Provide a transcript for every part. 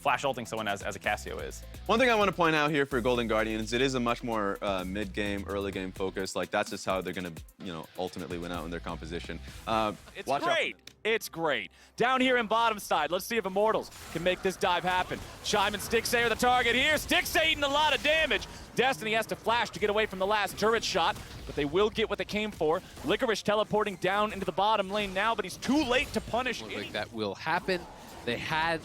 flash ulting someone as a Casio is. One thing I want to point out here for Golden Guardians, it is a much more mid-game, early-game focus. Like, that's just how they're going to, ultimately win out in their composition. It's great. It's great. Down here in bottom side, let's see if Immortals can make this dive happen. Chime and Stixay are the target here. Stixay eating a lot of damage. Destiny has to flash to get away from the last turret shot, but they will get what they came for. Licorice teleporting down into the bottom lane now, but he's too late to punish. Looks like that will happen. They had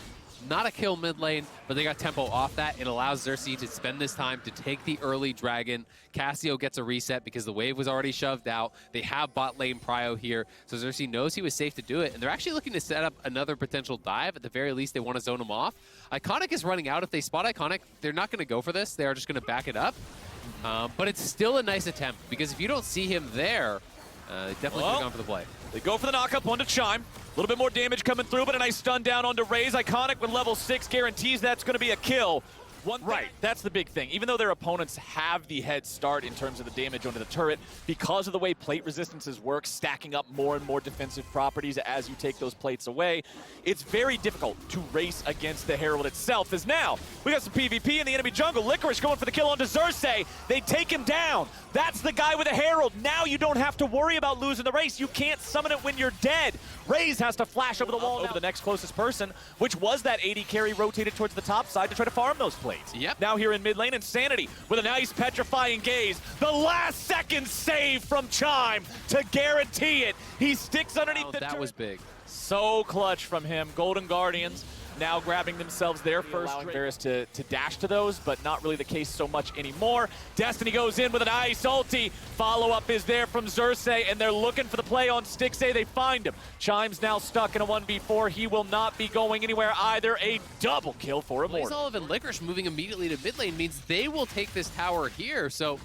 not a kill mid lane, but they got tempo off that. It allows Xerxes to spend this time to take the early dragon. Casio gets a reset because the wave was already shoved out. They have bot lane prio here, so Xerxes knows he was safe to do it, and they're actually looking to set up another potential dive. At the very least, they want to zone him off. Iconic is running out. If they spot Iconic, they're not going to go for this. They are just going to back it up. But it's still a nice attempt, because if you don't see him there, they definitely could have gone for the play. They go for the knockup onto Chime. A little bit more damage coming through, but a nice stun down onto Raze. Iconic with level 6 guarantees that's going to be a kill. Right, that's the big thing. Even though their opponents have the head start in terms of the damage onto the turret, because of the way plate resistances work, stacking up more and more defensive properties as you take those plates away, it's very difficult to race against the Herald itself. As now, we got some PvP in the enemy jungle. Licorice going for the kill onto Xerxes. They take him down. That's the guy with the Herald. Now you don't have to worry about losing the race. You can't summon it when you're dead. Raze has to flash over the wall over the next closest person, which was that AD carry rotated towards the top side to try to farm those plates. Yep. Now here in mid lane, Insanity with a nice petrifying gaze. The last second save from Chime to guarantee it. He sticks underneath the turret. That was big. So clutch from him. Golden Guardians now grabbing themselves their first. Allowing Varus to dash to those, but not really the case so much anymore. Destiny goes in with an ice ulti. Follow-up is there from Xerxes, and they're looking for the play on Stixay. They find him. Chime's now stuck in a 1v4. He will not be going anywhere either. A double kill for Immortals. Blaze and Licorice moving immediately to mid lane means they will take this tower here, so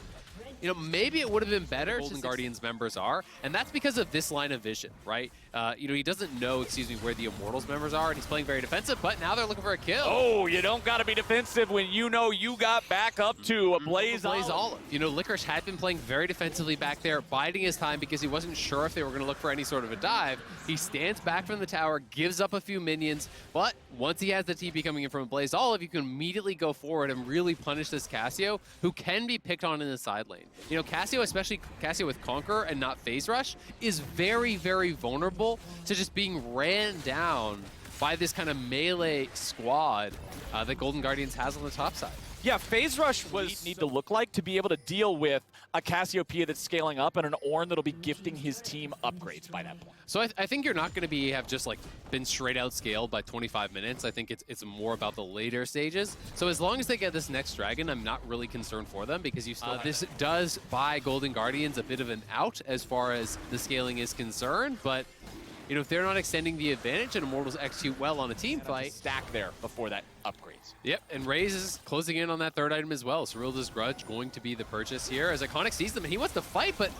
maybe it would have been better. Golden Guardians members are, and that's because of this line of vision, right? He doesn't know, where the Immortals members are, and he's playing very defensive, but now they're looking for a kill. Oh, you don't got to be defensive when you know you got back up to a Blaze Olive. Licorice had been playing very defensively back there, biding his time because he wasn't sure if they were going to look for any sort of a dive. He stands back from the tower, gives up a few minions, but once he has the TP coming in from a Blaze Olive, you can immediately go forward and really punish this Casio, who can be picked on in the side lane. Casio, especially Casio with Conqueror and not Phase Rush, is very, very vulnerable to just being ran down by this kind of melee squad that Golden Guardians has on the top side. Yeah, Phase Rush was need to look like to be able to deal with a Cassiopeia that's scaling up and an Ornn that'll be gifting his team upgrades by that point. So I think you're not going to have just been straight out scaled by 25 minutes. I think it's more about the later stages. So as long as they get this next dragon, I'm not really concerned for them, because you still this does buy Golden Guardians a bit of an out as far as the scaling is concerned, but if they're not extending the advantage and Immortals execute well on a team fight. Stack there before that upgrades. Yep, and Raze is closing in on that third item as well. Cerilda's Grudge going to be the purchase here as Iconic sees them and he wants to fight, but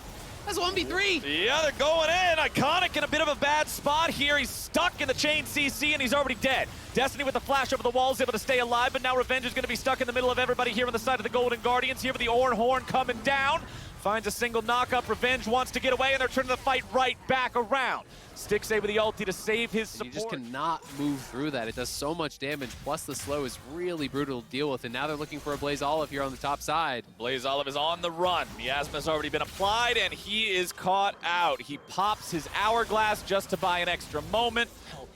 that's 1v3. Yeah, they're going in. Iconic in a bit of a bad spot here. He's stuck in the chain CC and he's already dead. Destiny with the flash over the walls, able to stay alive, but now Revenge is going to be stuck in the middle of everybody here on the side of the Golden Guardians. Here with the Ornn Horn coming down. Finds a single knockup. Revenge wants to get away, and they're turning the fight right back around. Stixay with the ulti to save his support. You just cannot move through that. It does so much damage, plus the slow is really brutal to deal with, and now they're looking for a Blaze Olive here on the top side. Blaze Olive is on the run. Miasma's already been applied, and he is caught out. He pops his Hourglass just to buy an extra moment.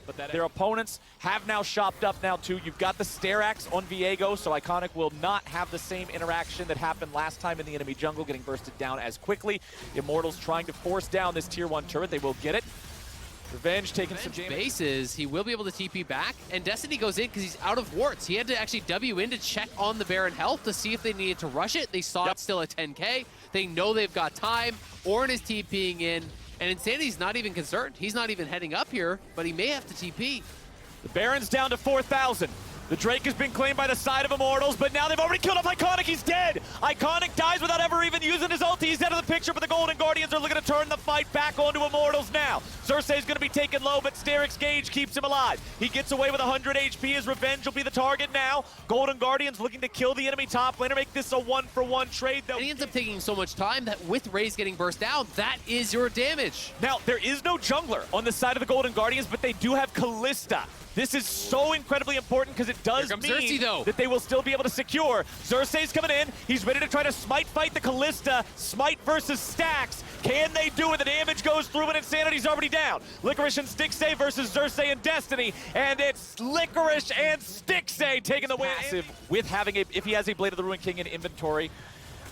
But their opponents have now shopped up now too. You've got the Sterax on Viego, so Iconic will not have the same interaction that happened last time in the enemy jungle, getting bursted down as quickly. Immortals trying to force down this tier 1 turret. They will get it. Revenge taking some damage. Bases, he will be able to TP back, and Destiny goes in because he's out of wards. He had to actually W in to check on the Baron health to see if they needed to rush it. They saw it's still a 10k. They know they've got time. Ornn is TPing in. And Insanity's not even concerned. He's not even heading up here, but he may have to TP. The Baron's down to 4,000. The Drake has been claimed by the side of Immortals, but now they've already killed off Iconic. He's dead. Iconic dies without ever even using his ulti. He's out of the picture, but the Golden Guardians are looking to turn the fight back onto Immortals now. Xerxes going to be taken low, but Steric's Gauge keeps him alive. He gets away with 100 HP. His Revenge will be the target now. Golden Guardians looking to kill the enemy top laner, make this a 1-for-1 trade. And he ends up taking so much time that with Raze getting burst down, that is your damage. Now, there is no jungler on the side of the Golden Guardians, but they do have Callista. This is so incredibly important because it does Here comes mean Xerxes, though. that they will still be able to secure. Xerxes coming in. He's ready to try to smite fight the Callista. Smite versus Stacks. Can they do it? The damage goes through and Insanity's already down. Licorice and Stixay versus Xerxes and Destiny. And it's Licorice and Stixay taking the win. With having if he has a Blade of the Ruined King in inventory.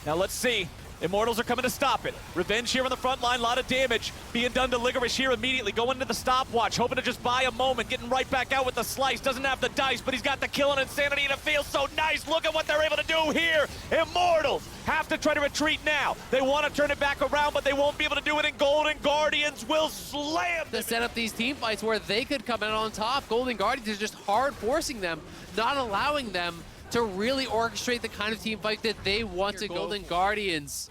Now let's see. Immortals are coming to stop it. Revenge here on the front line, a lot of damage being done to Licorice here immediately. Going into the stopwatch, hoping to just buy a moment, getting right back out with the slice. Doesn't have the dice, but he's got the kill and Insanity, and it feels so nice. Look at what they're able to do here. Immortals have to try to retreat now. They want to turn it back around, but they won't be able to do it, and Golden Guardians will slam To set up these team fights where they could come out on top. Golden Guardians is just hard forcing them, not allowing them to really orchestrate the kind of team fight that they want to. Golden Guardians.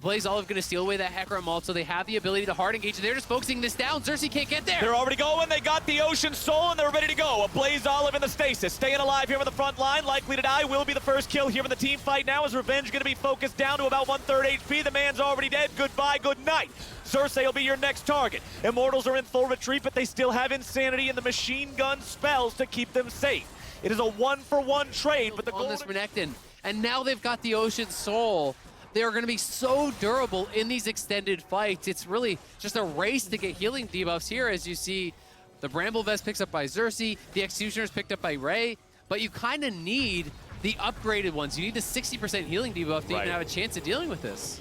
Blaze Olive going to steal away that Hecarim ult, so they have the ability to hard engage. They're just focusing this down. Xerxes can't get there. They're already going. They got the Ocean Soul, and they're ready to go. A Blaze Olive in the stasis. Staying alive here on the front line. Likely to die. Will be the first kill here in the team fight now. Is Revenge going to be focused down to about 1/3 HP. The man's already dead. Goodbye, good night. Xerxes will be your next target. Immortals are in full retreat, but they still have Insanity and the machine gun spells to keep them safe. It is a 1-for-1 trade, but the on this Renekton. And now they've got the Ocean Soul. They're going to be so durable in these extended fights. It's really just a race to get healing debuffs here, as you see the Bramble Vest picks up by Xerxes, the Executioner's picked up by Ray, but you kind of need the upgraded ones. You need the 60% healing debuff to even have a chance of dealing with this.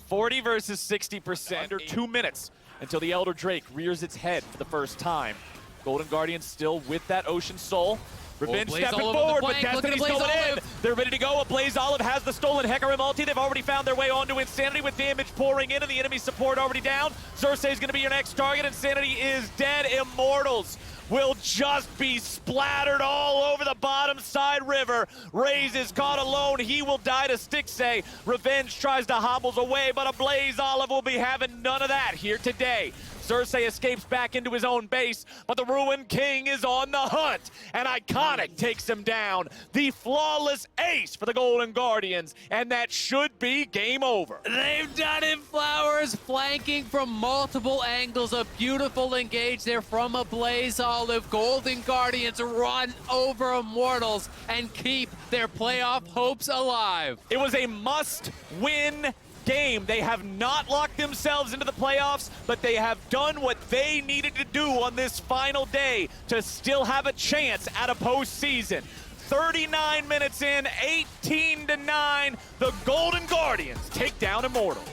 40 versus 60%, under 2 minutes until the Elder Drake rears its head for the first time. Golden Guardians still with that Ocean Soul. Revenge stepping forward, but Destiny's going in. They're ready to go. A Blaze Olive has the stolen Hecarim ulti. They've already found their way onto Insanity with damage pouring in and the enemy support already down. Xerxes is going to be your next target. Insanity is dead. Immortals will just be splattered all over the bottom side river. Raze is caught alone. He will die to Stixay. Revenge tries to hobbles away, but a Blaze Olive will be having none of that here today. Xerxes escapes back into his own base, but the Ruined King is on the hunt, and Iconic takes him down. The flawless ace for the Golden Guardians, and that should be game over. They've done it, Flowers, flanking from multiple angles. A beautiful engage there from a Blaze Olive. Golden Guardians run over Immortals and keep their playoff hopes alive. It was a must-win game. They have not locked themselves into the playoffs, but they have done what they needed to do on this final day to still have a chance at a postseason. 39 minutes in, 18-9, the Golden Guardians take down Immortals.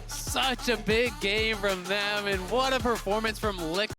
Such a big game from them, and what a performance from Lick.